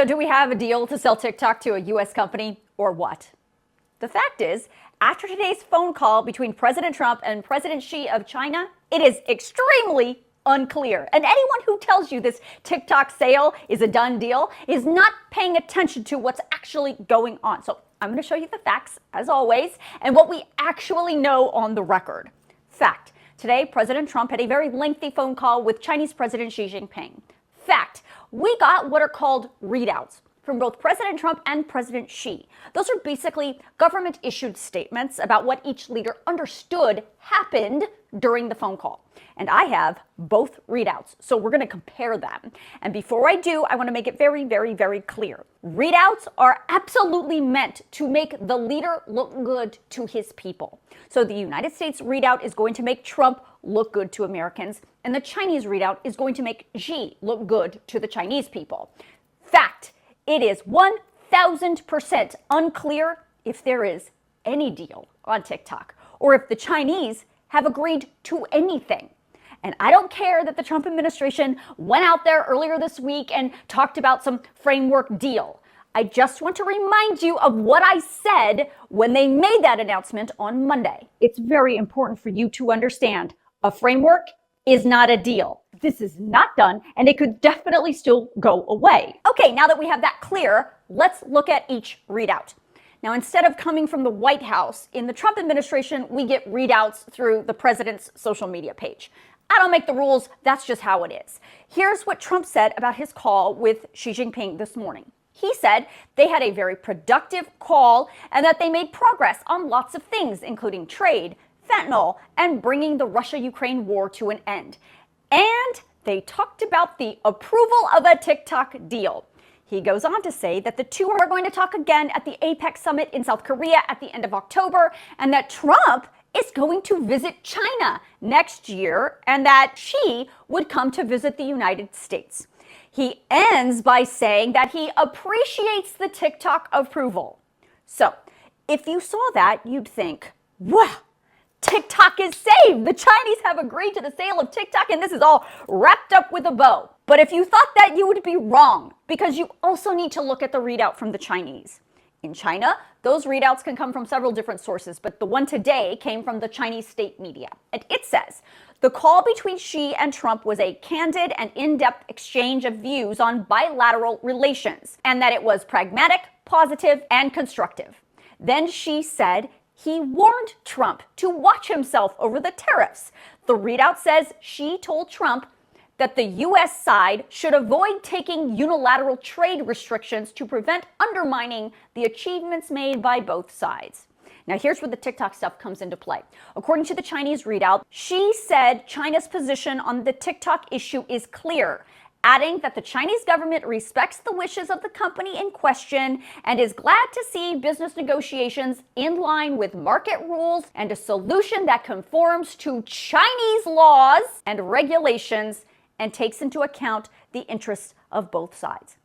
So do we have a deal to sell TikTok to a U.S. company or what? The fact is, after today's phone call between President Trump and President Xi of China, it is extremely unclear. And anyone who tells you this TikTok sale is a done deal is not paying attention to what's actually going on. So I'm going to show you the facts, as always, and what we actually know on the record. Fact. Today, President Trump had a very lengthy phone call with Chinese President Xi Jinping. Fact. We got what are called readouts from both President Trump and President Xi. Those are basically government-issued statements about what each leader understood happened during the phone call. And I have both readouts, so we're going to compare them. And before I do, I want to make it very, very, very clear. Readouts are absolutely meant to make the leader look good to his people. So the United States readout is going to make Trump look good to Americans, and the Chinese readout is going to make Xi look good to the Chinese people. Fact. It is 1,000% unclear if there is any deal on TikTok or if the Chinese have agreed to anything. And I don't care that the Trump administration went out there earlier this week and talked about some framework deal. I just want to remind you of what I said when they made that announcement on Monday. It's very important for you to understand a framework is not a deal. This is not done, and it could definitely still go away. Okay, now that we have that clear, let's look at each readout. Now, instead of coming from the White House, in the Trump administration, we get readouts through the president's social media page. I don't make the rules, that's just how it is. Here's what Trump said about his call with Xi Jinping this morning. He said they had a very productive call and that they made progress on lots of things, including trade, fentanyl, and bringing the Russia-Ukraine war to an end. And they talked about the approval of a TikTok deal. He goes on to say that the two are going to talk again at the APEC summit in South Korea at the end of October, and that Trump is going to visit China next year, and that Xi would come to visit the United States. He ends by saying that he appreciates the TikTok approval. So, if you saw that, you'd think, wow, TikTok is saved. The Chinese have agreed to the sale of TikTok, and this is all wrapped up with a bow. But if you thought that, you would be wrong, because you also need to look at the readout from the Chinese. In China, those readouts can come from several different sources, but the one today came from the Chinese state media. And it says, the call between Xi and Trump was a candid and in-depth exchange of views on bilateral relations, and that it was pragmatic, positive, and constructive. Then Xi said he warned Trump to watch himself over the tariffs. The readout says Xi told Trump that the U.S. side should avoid taking unilateral trade restrictions to prevent undermining the achievements made by both sides. Now, here's where the TikTok stuff comes into play. According to the Chinese readout, Xi said China's position on the TikTok issue is clear, adding that the Chinese government respects the wishes of the company in question and is glad to see business negotiations in line with market rules and a solution that conforms to Chinese laws and regulations and takes into account the interests of both sides.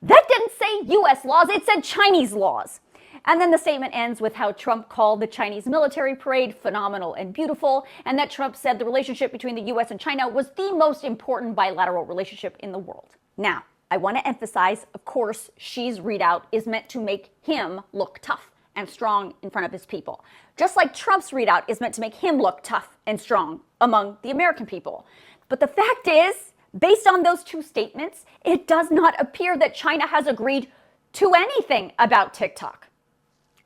That didn't say U.S. laws, it said Chinese laws. And then the statement ends with how Trump called the Chinese military parade phenomenal and beautiful, and that Trump said the relationship between the U.S. and China was the most important bilateral relationship in the world. Now, I want to emphasize, of course, Xi's readout is meant to make him look tough and strong in front of his people, just like Trump's readout is meant to make him look tough and strong among the American people. But the fact is, based on those two statements, it does not appear that China has agreed to anything about TikTok.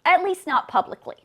At least not publicly.